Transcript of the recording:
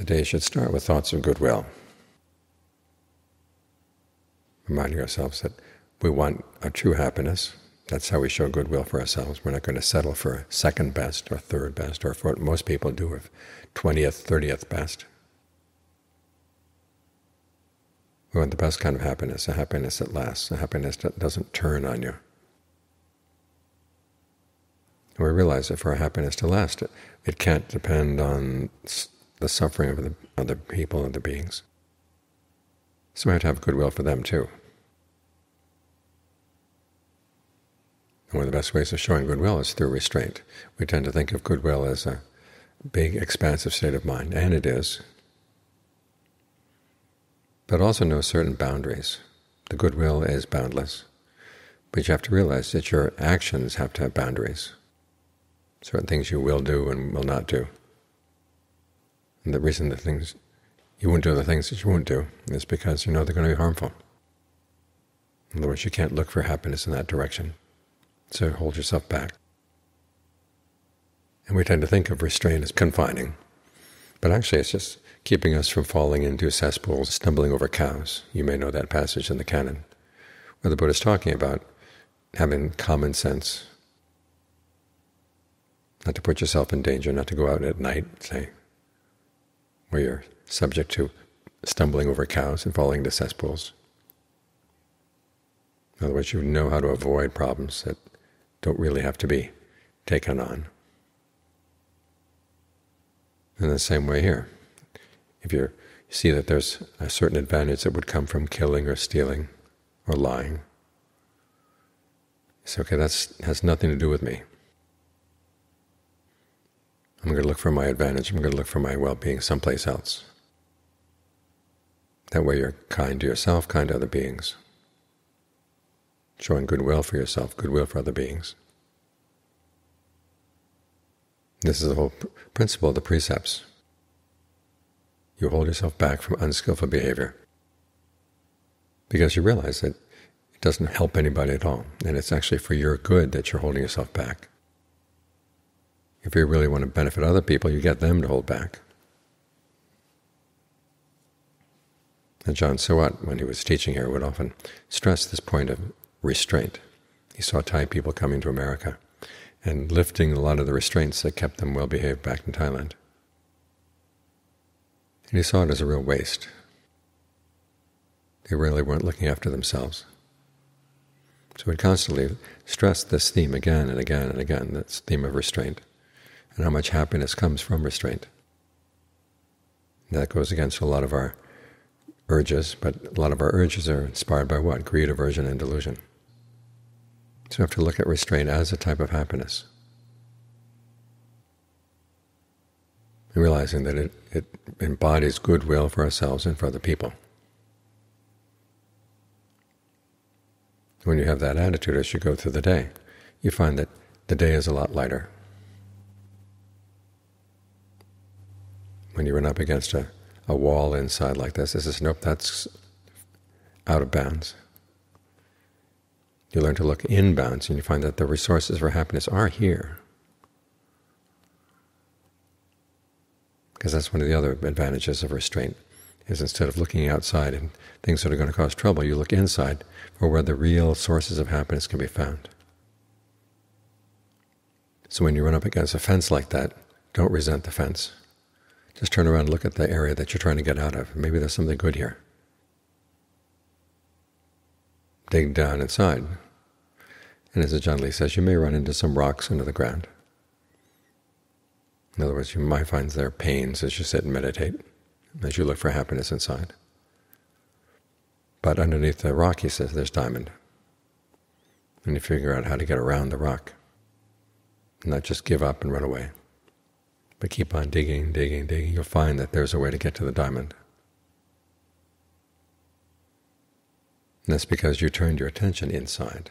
The day should start with thoughts of goodwill, reminding ourselves that we want a true happiness. That's how we show goodwill for ourselves. We're not going to settle for second best or third best, or for what most people do of 20th, 30th best. We want the best kind of happiness, a happiness that lasts, a happiness that doesn't turn on you. And we realize that for our happiness to last, it can't depend on the suffering of the other people and the beings. So we have to have goodwill for them too. And one of the best ways of showing goodwill is through restraint. We tend to think of goodwill as a big, expansive state of mind, and it is. But also know certain boundaries. The goodwill is boundless, but you have to realize that your actions have to have boundaries. Certain things you will do and will not do. And the reason that you won't do the things that you won't do is because you know they're going to be harmful. In other words, you can't look for happiness in that direction, so hold yourself back. And we tend to think of restraint as confining, but actually it's just keeping us from falling into cesspools, stumbling over cows. You may know that passage in the canon, where the Buddha is talking about having common sense, not to put yourself in danger, not to go out at night, say, where you're subject to stumbling over cows and falling into cesspools. In other words, you know how to avoid problems that don't really have to be taken on. In the same way here, if you see that there's a certain advantage that would come from killing or stealing or lying, you say, okay, that has nothing to do with me. I'm going to look for my advantage, I'm going to look for my well-being someplace else. That way you're kind to yourself, kind to other beings, showing goodwill for yourself, goodwill for other beings. This is the whole principle of the precepts. You hold yourself back from unskillful behavior because you realize that it doesn't help anybody at all, and it's actually for your good that you're holding yourself back. If you really want to benefit other people, you get them to hold back. And John Sawat, when he was teaching here, would often stress this point of restraint. He saw Thai people coming to America and lifting a lot of the restraints that kept them well-behaved back in Thailand. And he saw it as a real waste. They really weren't looking after themselves. So he'd constantly stress this theme again and again and again, this theme of restraint, and how much happiness comes from restraint. And that goes against a lot of our urges, but a lot of our urges are inspired by what? Greed, aversion, and delusion. So we have to look at restraint as a type of happiness, and realizing that it embodies goodwill for ourselves and for other people. When you have that attitude as you go through the day, you find that the day is a lot lighter. When you run up against a wall inside like this, it says, nope, that's out of bounds. You learn to look inbounds, and you find that the resources for happiness are here. Because that's one of the other advantages of restraint, is instead of looking outside and things that are going to cause trouble, you look inside for where the real sources of happiness can be found. So when you run up against a fence like that, don't resent the fence. Just turn around and look at the area that you're trying to get out of. Maybe there's something good here. Dig down inside. And as Ajaan Lee says, you may run into some rocks under the ground. In other words, you might find there are pains as you sit and meditate, as you look for happiness inside. But underneath the rock, he says, there's diamond. And you figure out how to get around the rock, not just give up and run away, but keep on digging, digging, digging. You'll find that there's a way to get to the diamond. And that's because you turned your attention inside.